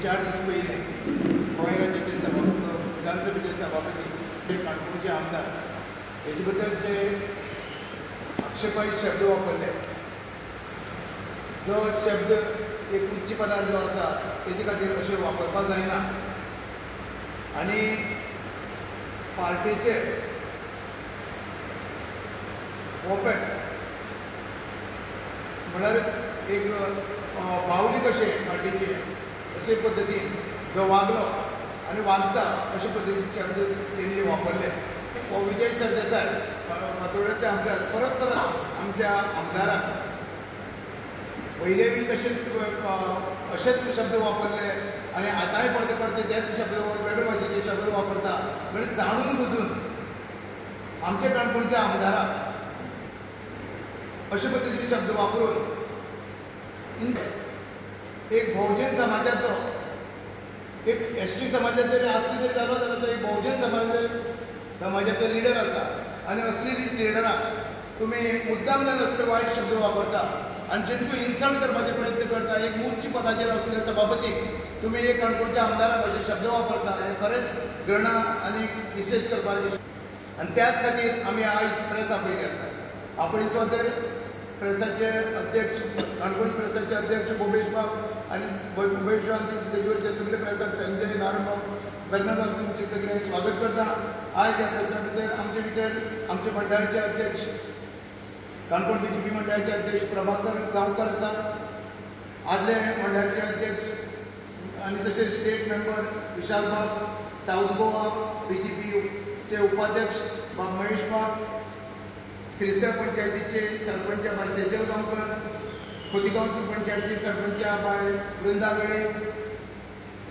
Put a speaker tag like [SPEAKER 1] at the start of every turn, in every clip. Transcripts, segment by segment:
[SPEAKER 1] 4 दीस पयलीं गोंय राज्याचे सभापती विधानसभेचे सभापती जे काणकोणचे आमदार हेजे बद्दल जे आक्षेपार्ह शब्द वापरले, जो शब्द एक उच्च पदार जो आसा तेजे खातीर अशें वापरपाक जायना आनी पार्टीचे ओपेन म्हळ्यारच एक बावली कशें पार्टीचे अशे पद्दतीन जो वागलो आनी वागता अशे पद्दतीचे शब्द तेणी वापरले. हो विजय सरदेसाय फातोर्डेचे आमदार परत आमच्या आमदाराक पयले बी अशेच शब्द वापरले आनी आतांय परते परते तेच शब्द वेगळे भाशेचे शब्द वापरता. म्हणजे जाणून बुजून आमच्या काणकोणच्या आमदाराक अशे पद्दतीचे शब्द वापरून एक बहुजन समाजाचो एक एसटी समाजाचो जरी आसली तरी जालो जाल्यार तो एक बहुजन समाजाचो लिडर आसा आनी असली लिडराक तुमी मुद्दाम जावन असले वायट शब्द वापरता आनी जेतून इन्सल्ट करपाचे प्रयत्न करता. एक उच्च पदाचेर असलेल्या सभापतीक तुमी एक काणकोणच्या आमदाराक अशे शब्द वापरता, हे खरेंच घृणा आनी निशेध करपाचे. आनी त्याच खातीर आमी आयज प्रेस आपयली आसा. आपणे सदर प्रेसाचे अध्यक्ष काणकोण प्रेसाचे अध्यक्ष भोमेश बाब आनी भोमेश बाब तेजे वयरचे सगळे प्रेसात संजय नारायणबाब बेर्नाबाब तुमचे सगळे स्वागत करता. आयज ह्या प्रेसा भितर आमचे मंडळाचे अध्यक्ष काणकोण BJP मंडळाचे अध्यक्ष प्रभाकर गांवकर आसा, आदले मंडळाचे अध्यक्ष आनी तशेंच स्टेट मेंबर विशाल बाब, साऊथ गोवा BJPचे उपाध्यक्ष बाब महेश बाब, श्रीस्थळ पंचायतीचे सरपंच बाय सेजल गांवकर, खोतीगांव पंचायतीचे सरपंच बाय वृंदा वेळे,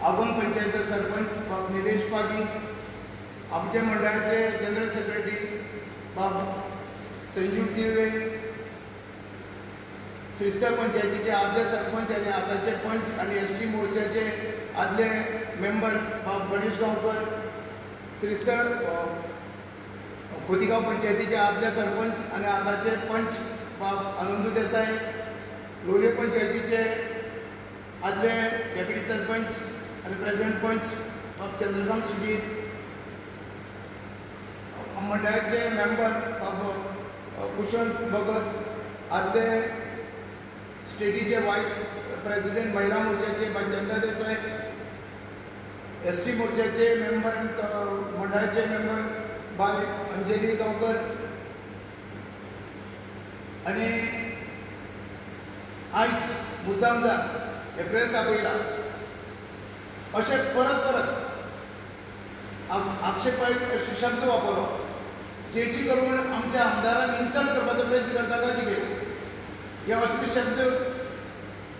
[SPEAKER 1] आगोंद पंचायतीचे सरपंच बाब निलेश पागी, आमच्या मंडळाचे जनरल सेक्रेटरी बाब संजीव तिळवे, श्रीस्थळ पंचायतीचे आदले सरपंच आनी आतांचे पंच आनी ST मोर्चाचे आदले मेंबर बाब गणेश गांवकर, श्रीस्थळ खोतीगांव पंचायतीचे आदले सरपंच आनी आतांचे पंच बाब आनंदू देसाय, लोलये पंचायतीचे आदले डेप्युटी सरपंच आनी प्रेसिडेंट पंच बाब चंद्रकांत सुजीत, मंडळाचे मेंबर बाब कुशल भगत, आदले स्टेटीचे वायस प्रेसिडेंट महिला मोर्चाचे बाय चंदा देसाय, ST मोर्चाचे मेंबर मंडळाचे मेंबर बाय अंजली गांवकर आनी आयज मुद्दाम जावन हे प्रेस आपयला अशे परत आक्षेपार्ह अशे शब्द वापरप जेची करून आमच्या आमदारांक इन्सल्ट करपाचो प्रयत्न करता काय कितें. हे असले शब्द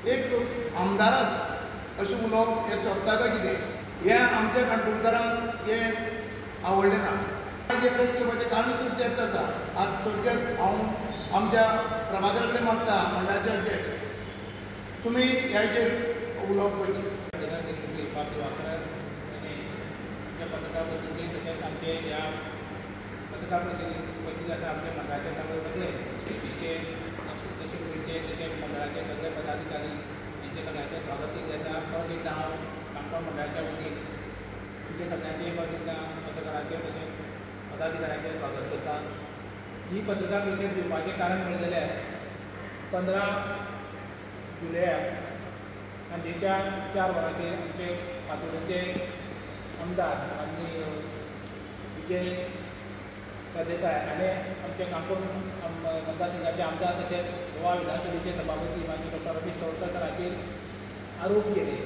[SPEAKER 1] एक आमदाराक अशें उलोवप हें सोदता काय कितें, हें आमच्या काणकोणकारांक हें आवडलें ना. जे प्रेस करपाचें कारणूच तेंच आसा. आज थोडक्यात हांव आमच्या प्रभाकरांतले मागता मंडळाचे अध्यक्ष तुमी ह्याचेर उलोवप करचें.
[SPEAKER 2] पत्रकार परिशदेचे तशेंच आमचे ह्या पत्रकार परिशदेक आसा आमच्या मंडळाचे सगळे स्टेटीचे दक्षिणचे तशेंच मंडळाचे सगळे पदाधिकारी हेंचे सगळ्यांचे स्वागत केल्लें आसा. परत एकदां हांव काणकोण मंडळाच्या वतीन तुमचे सगळ्यांचे परत एकदां पत्रकारांचे तशेंच पदाधिकाऱ्यांचे स्वागत करता. ही पत्रकार परिशद घेवपाचें कारण म्हणलें जाल्यार 15 जुलयाक सांजेच्या 4 वरांचेर आमचे फातोर्डेचे आमदार आनी विजय सरदेसाय आनी आमचे काणकोण मतदारसंघाचे आमदार तशेंच गोवा विधानसभेचे सभापती माजी डॉ. रमेश चौडकर सराचेर आरोप केले.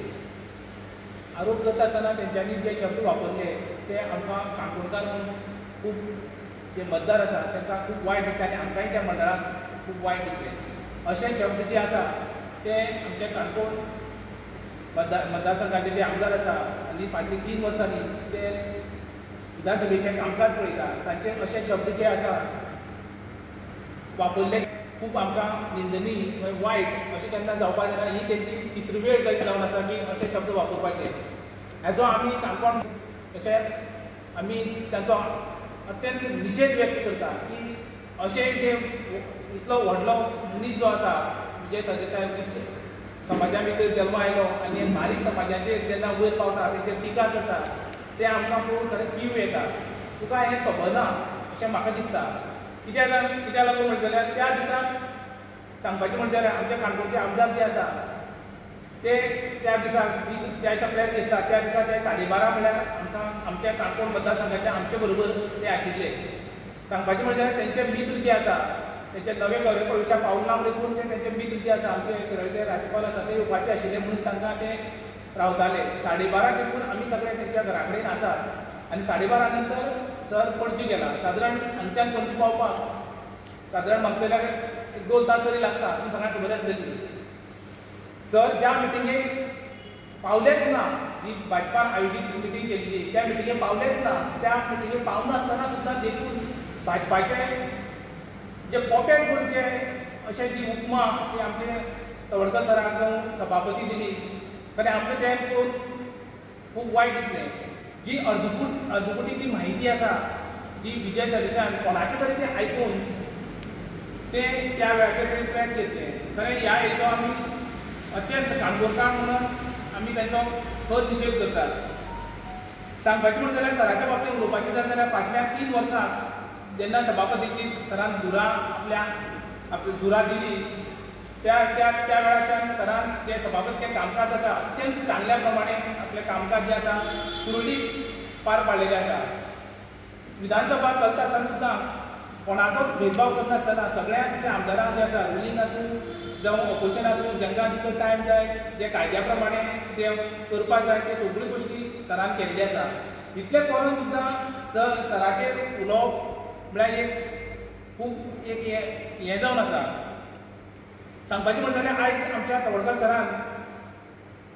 [SPEAKER 2] आरोप करता आसतना तेंच्यांनी जे शब्द वापरले ते आमकां काणकोणकार म्हणून खूब जे मतदार आसा तांकां खूब वायट दिसले आनी आमकांय त्या मंडळाक खूब वायट दिसले. अशे शब्द जे आसा ते आमचे काणकोण मतदारसंघाचे जे आमदार आसा आनी फाटली 3 वर्सांनी ते विधानसभेचे कामकाज पळयता तांचे अशे शब्द जे आसा वापरले खूब आमकां निंदनीय वायट अशें केन्ना जावपाक जायना. ही तेंची तिसरी वेळ जावन आसा की अशे शब्द वापरपाचे. हेजो आमी काणकोण तशेंच आमी ताचो अत्यंत निशेध व्यक्त करता की अशे जे इतलो व्हडलो मनीस जो आसा विजय सरदेसाय समाजा भितर जल्म आयलो आनी बारीक समाजाचेर जेन्ना वयर पावता तेचेर टिका करता ते आमकां पळोवन खरें कीव येता. तुका हें सबना अशें म्हाका दिसता. कित्याक लागून म्हणटा जाल्यार त्या दिसाक सांगपाचें म्हणटा जाल्यार आमच्या काणकोणचे आमदार जे आसा ते त्या दिसाक ज्या दिसा प्रेस घेतात त्या दिसा ते 12:30 म्हळ्यार आमकां आमच्या काणकोण मतदारसंघाचे आमचे बरोबर ते आशिल्ले. सांगपाचें म्हणजे तेंचें मित्र जे आसा तेंचे नवे प्रवेशाक पावना देखून ते तेंचे मित्र जे आसा आमचे केरळचे राज्यपाल आसा ते येवपाचे आशिल्ले म्हणून तांकां ते रावताले. 12:30 देखून आमी सगळे तेंच्या घरा कडेन आसात आनी 12:30 नंतर सर पणजी गेला. सादारण हांगच्यान पणजी पावपाक सादारण म्हाका जाल्यार 1-2 तास तरी लागता. पूण सगळ्यांक खबर आसतली सर ज्या मिटिंगेक पावलेच ना, जी भाजपान आयोजीत मिटींग केल्ली त्या मिटिंगेक पावलेच ना, त्या मिटिंगेक पावनासतना सुद्दां देखून भाजपाचे जे पोटेट म्हणजे अशें जी उपमा ती आमचे तवडकर सराक जावं सभापती दिली खरें आमकां तें पळोवन खूब वायट दिसलें. जी अर्दुकुटीची म्हायती आसा जी विजय सरदेसायान कोणाचे तरी ते आयकून ते त्या वेळाचेर तरी प्रेस घेतलें. खरें ह्या हेचो आमी अत्यंत काणकोणकार म्हणून आमी तेंचो खत निशेध करतात. सांगपाचें म्हणटा जाल्यार सराच्या बाबतींत उलोवपाचें जालें जाल्यार फाटल्या 3 वर्सां जेन्ना सभापतीची सरान धुरा दिली त्या वेळाच्यान सरान जे सभापतीचें कामकाज आसा अत्यंत चांगल्या प्रमाणे आपलें कामकाज जें आसा सुरळीत पार पाडिल्लें आसा. विधानसभा चलता आसतना सुद्दां कोणाचोच भेदभाव करनासतना सगळ्या आमदारांक जे आसा रुलींग आसूं जावं ऑपोजिशन आसूं जांकां जितलो टायम जाय जे कायद्या प्रमाणे ते करपाक जाय ते सगळ्यो गोश्टी सरान केल्ल्यो आसा. इतलें करून सुद्दां सराचेर उलोवप म्हळ्यार एक खूब एक हें जावन आसा. सांगपाचें म्हणटा जाल्यार आयज आमच्या तवडकर सरान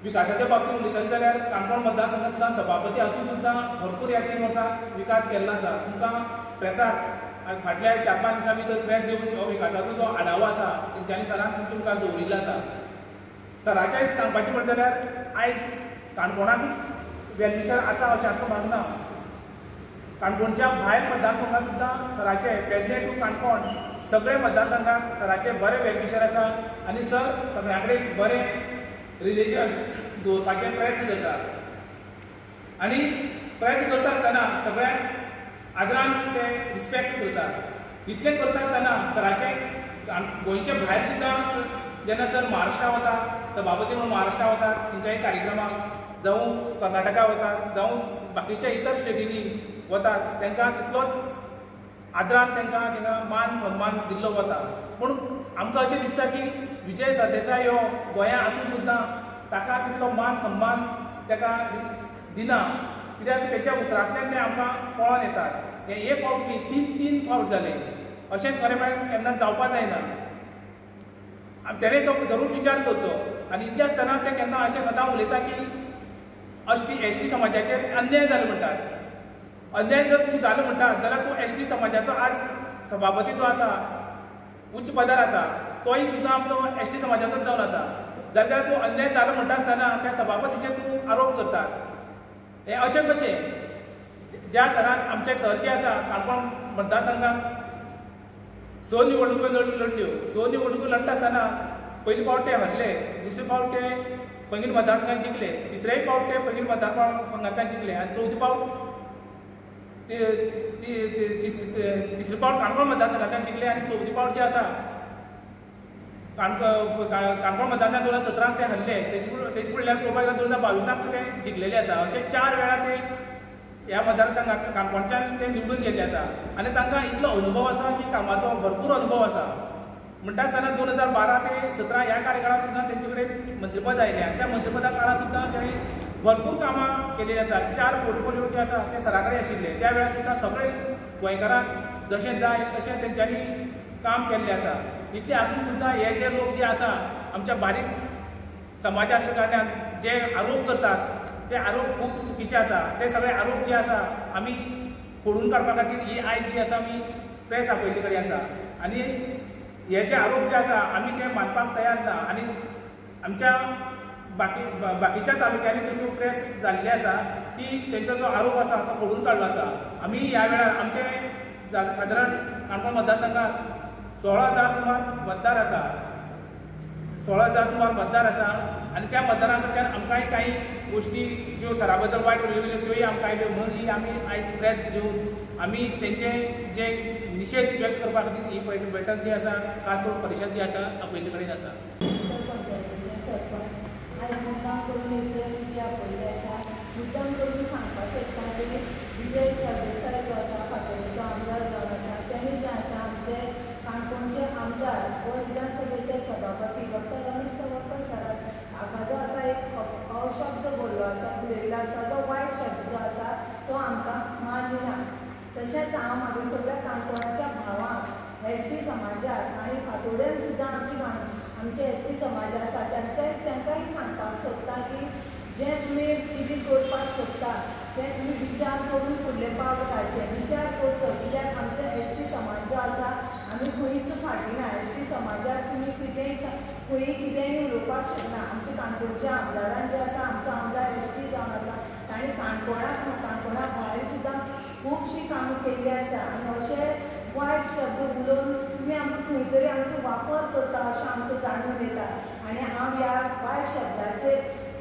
[SPEAKER 2] विकासाच्या बाबतींत उलयतले जाल्यार काणकोण मतदारसंघात सुद्दां सभापती आसून सुद्दां भरपूर ह्या 3 वर्सांत विकास केल्लो आसा. तुमकां प्रेसाक फाटल्या 4-5 दिसां भितर प्रेस घेवन हो विकासाचो जो आढावो आसा तेंच्यांनी सरान तुमच्या मुखार दवरिल्लो आसा. सराचें सांगपाचें म्हणटा जाल्यार आयज काणकोणाकूच वेल्विशर आसा अशें आमकां मागना. काणकोणच्या भायर मतदारसंघात सुद्दां सराचे पेडणे टू काणकोण सगळे मतदारसंघात सराचे बरे वेल्विशर आसा आनी सर सगळ्यां कडेन बरें रिलेशन दवरपाचे प्रयत्न करतात आनी प्रयत्न करता आसतना सगळ्यांक आदरान ते रिस्पेक्ट करतात. इतलें करता आसतना सराचे गोंयचे भायर सुद्दां जेन्ना सर महाराष्ट्रा वतात सभापती म्हणून महाराष्ट्रा वतात खंयच्याय कार्यक्रमाक जावं कर्नाटका वतात जावं बाकीच्या इतर स्टेटींनी वतात तांकां तितलोच आदरान तांकां थिंगा मान सन्मान दिल्लो वता. पूण आमकां अशें दिसता की विजय सरदेसाय हो गोंयांत आसून सुद्दां ताका तितलो मान सन्मान ताका दिना. कित्याक तेच्या उतरांतल्यान ते आमकां कळोन येतात. हे एक फावट न्ही 3 फावट जाले. अशें खरें म्हळ्यार केन्ना जावपाक जायना. तेणें तो जरूर विचार करचो. आनी इतलें आसतना ते केन्ना अशें सदां उलयता की एसटी समाजाचेर अन्याय जालो म्हणटात. अन्याय जर तूं जालो म्हणटात जाल्यार तूं एसटी समाजाचो आज सभापती जो आसा उच्च पदार आसा तोय सुद्दां आमचो एसटी समाजाचोच जावन आसा. जाल्यार तूं अन्याय जालो म्हणटा आसतना त्या सभापतीचेर तूं आरोप करतात. हें अशें कशें? ज्या सरान आमचे सर जे आसा काणकोण मतदारसंघात 6 निवडणुको लढल्यो. 6 निवडणुको लढटा आसतना पयली फावट ते हरले, दुसरे फावट ते पैंगीण मतदारसंघात जिखले, तिसरेय फावट ते पैंगीण मतदारसंघांतल्यान जिखले आनी चवथी फावट तिसरे फावट काणकोण मतदारसंघांतल्यान जिखले आनी चवथी फावट जे आसा काणकोण मतदारसंघात 2017 ते हरले. तेजे फुडल्यान पळोवपाक गेल्यार 2022 ते जिखलेले आसा. अशे 4 वेळा ते ह्या मतदारसंघात काणकोणच्यान ते निवडून गेल्ले आसा आनी तांकां इतलो अनुभव आसा की कामाचो भरपूर अनुभव आसा. म्हणटा आसतना 2012 ते 2017 ह्या कार्यकाळांत सुद्दां तेंचे कडेन मंत्रीपद आयलें आनी त्या मंत्रीपदा काळांत सुद्दां तेणी भरपूर कामां केलेलीं आसा. 4 पोर्टफोलिओ जे आसा ते सरा कडेन आशिल्ले. त्या वेळार सुद्दां सगळे गोंयकारांक जशें जाय तशें तेंच्यांनी काम केल्लें आसा. इतलें आसून सुद्दां हे जे लोक जे आसा आमच्या बारीक समाजा आसल्या कारणान जे आरोप करतात ते आरोप खूब चुकीचे आसा. ते सगळे आरोप जे आसा आमी खोडून काडपा खातीर ही आयज जी आसा आमी प्रेस आपयल्ले कडेन आसा आनी हे जे आरोप जे आसा आमी ते मानपाक तयार ना. आनी आमच्या बाकीच्या तालुक्यांनी तश्यो प्रेस जाल्ली आसा की तेंचो जो आरोप आसा तो खोडून काडलो आसा. आमी ह्या वेळार आमचे सादारण काणकोण मतदारसंघात 16,000 सुमार मतदार आसा. 16,000 सुमार मतदार आसा आनी त्या मतदारां कडच्यान आमकांय काही गोष्टी ज्यो सरा बद्दल वायट उलयल्यो त्योय आमकां आयल्यो म्हणून ही आमी आयज प्रेस घेवन आमी तेंचे जे निशेध व्यक्त करपा खातीर ही बैठक जी आसा खास करून परिशद जी आसा आपयल्ले कडेन आसा.
[SPEAKER 3] पंचायतीचे सरपंच आयज मुद्दाम करून ही प्रेस जी आपयल्ली आसा मुद्दाम करून सांगपाक सोदता की विजय सरदेसाय जो आसा फातोडेचो आमदार जावन आसा तेणी जे आसा आमचे काणकोणचे आमदार व विधानसभेचे सभापती डॉक्टर रमेश तवडकर सराक हाका जो आसा एक अपशब्द बोल्लो आसा उलयल्लो आसा जो वायट शब्द जो आसा तो आमकां मान्य ना. तशेंच हांव मागीर सगळ्या काणकोणाच्या भावांक एसटी समाजाक आनी फातोड्यान सुद्दां आमचे एसटी समाज आसा तांकांय सांगपाक सोदता की जें तुमी कितें करपाक सोदता तें तुमी विचार करून फुडले पावल घालचे विचार करचो कित्याक आमचो एसटी समाज जो आसा आमी खंयच फाटीं ना. एसटी समाजाक तुमी खंयी कितेंय उलोवपाक शकना. आमच्या काणकोणच्या आमदारान जे आसा आमचो आमदार एसटी जावन आसा ताणी काणकोणा भायर सुद्दां खुबशीं कामां केल्लीं आसा आनी अशें वायट शब्द उलोवन तुमी आमकां खंय तरी आमचो वापर करता अशें आमकां जाणून येता आनी हांव ह्या वायट शब्दाचेर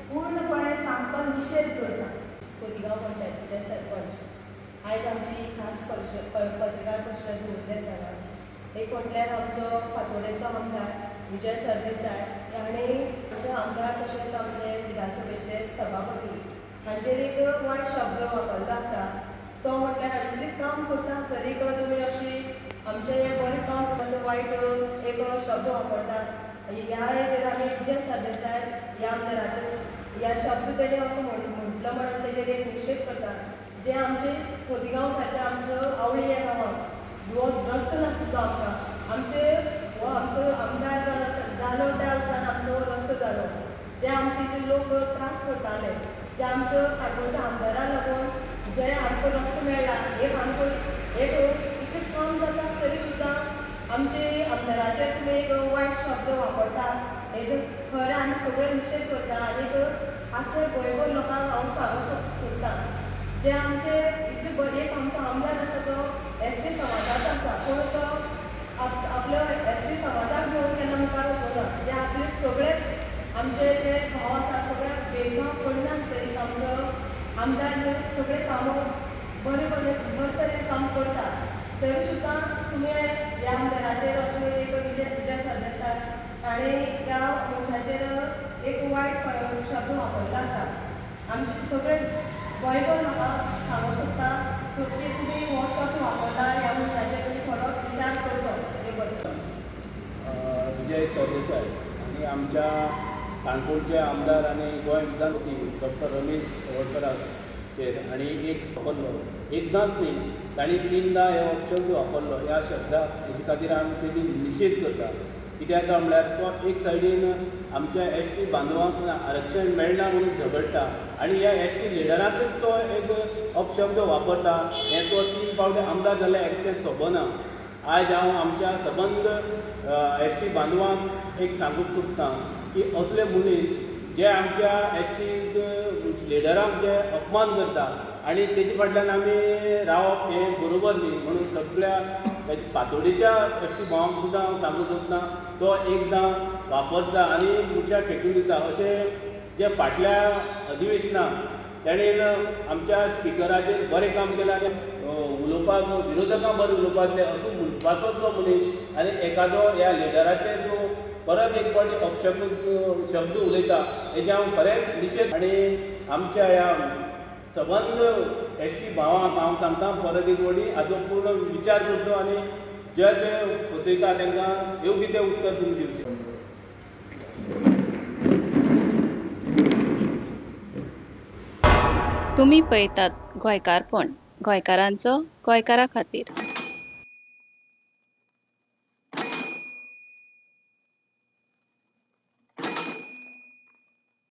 [SPEAKER 3] पूर्णपणे आमकां निशेध करता. खोतीगांव पंचायतीचे सरपंच आयज आमची खास पत्रकार परिशद दवरली आसा. एक म्हटल्यार आमचो फातोडेचो आमदार विजय सरदेसाय आनी आमचे आमदार तशेंच आमचे विधानसभेचे सभापती हांचेर एक वायट शब्द वापरलो आसा. तो म्हटल्यार हांचे काम करता आसतरी तुमी अशी आमचे हे बरें काम असो वायट एक शब्द वापरता. ह्या हेजेर आमी विजय सरदेसाय ह्या आमदाराचे ह्या शब्द तेणे असो म्हटलो म्हणून तेजेर एक निशेध करता. जे आमचे खोतीगांव सारख्या आमच्यो आवळी ह्या गांवांक हो रस्तो नासलो आमकां आमचो आमदार जालो त्या उपरांत आमचो रस्तो जालो. जे आमचे इथे लोक त्रास करताले जे आमच्या काणकोणच्या आमदाराक लागून जे आमकां रस्तो मेळ्ळा एक आमकां एक इतलें काम जाता आसतरी सुद्दां आमचे आमदाराचेर तुमी एक वायट शब्द वापरता हेजो खरें आमी सगळे निशेध करता. आनीक आख्या गोंयभर लोकांक हांव सांगूंक सोदतां जे आमचे इतले एक आमचो आमदार आसा तो एसटी समाजाचो आसा पूण तो आपलो एसटी समाजाक घेवन केन्ना मुखार वचना. जे आपले सगळेच आमचे जे भाव आसा सगळ्याक भेदभाव करनासतरी आमचो आमदार सगळे कामां बरे तरेन काम करता. तरी सुद्दां तुमी ह्या आमदाराचेर अशें एक विजय सरदेसाय आनी त्या मनशाचेर एक वायट शब्द वापरलो आसा. आमचे सगळे गोंयभर म्हाका सांगूंक सोदता की तुमी हो शब्द वापरला ह्या मनशाचेर तुमी थोडो विचार करचो. हे बद्दल
[SPEAKER 4] विजय सरदेसाय आनी आमच्या काणकोणचे आमदार आनी गोंय विधानसभेचे डॉक्टर रमेश तवडकराचेर आनी एक वापरलो एकदांच न्ही तांणी 3दा हे शब्द वापरलो. ह्या शब्दाक हेजे खातीर आमी तेजी निशेध करता. कित्याक म्हळ्यार तो एक सायडीन आमच्या एसटी बांदवांक आरक्षण मेळना म्हणून झगडटा आनी ह्या एसटी लिडराकूच तो एक अपशब्द वापरता. हें तो 3 फावटी आमदार जाल्यार एकटें सोबना. आयज हांव आमच्या सबंद एसटी बांदवांक एक सांगूंक सोदतां की असले मनीस जे आमच्या एसटी लिडरांक जे अपमान करता आनी तेजे फाटल्यान आमी रावप हें बरोबर न्ही म्हणून सगळ्या फातोडेच्या एसटी भावांक सुद्दां हांव सांगूंक सोदतां तो एकदां वापरता आनी मनशाक फेकून दिता. अशें जे फाटल्या अधिवेशनाक ताणेन आमच्या स्पिकराचेर बरें काम केलां आनी उलोवपाक विरोधकांक बरें उलोवपाक दिलें असो म्हणपाचो तो मनीस आनी एकादो ह्या लिडराचेर जो परत एक फावटी शब्द उलयता हेजे हांव खरेंच निशेध आनी आमच्या ह्या सबंद एसटी भावांक हांव सांगता परत एक फावटी हाचो पूर्ण विचार करचो आनी जे ते फसयता तांकां योग्य तें उत्तर तुमी दिवचें.
[SPEAKER 5] तुम्ही पळयतात गोंयकारपण गोंयकारांचो गोंयकारा खातीर.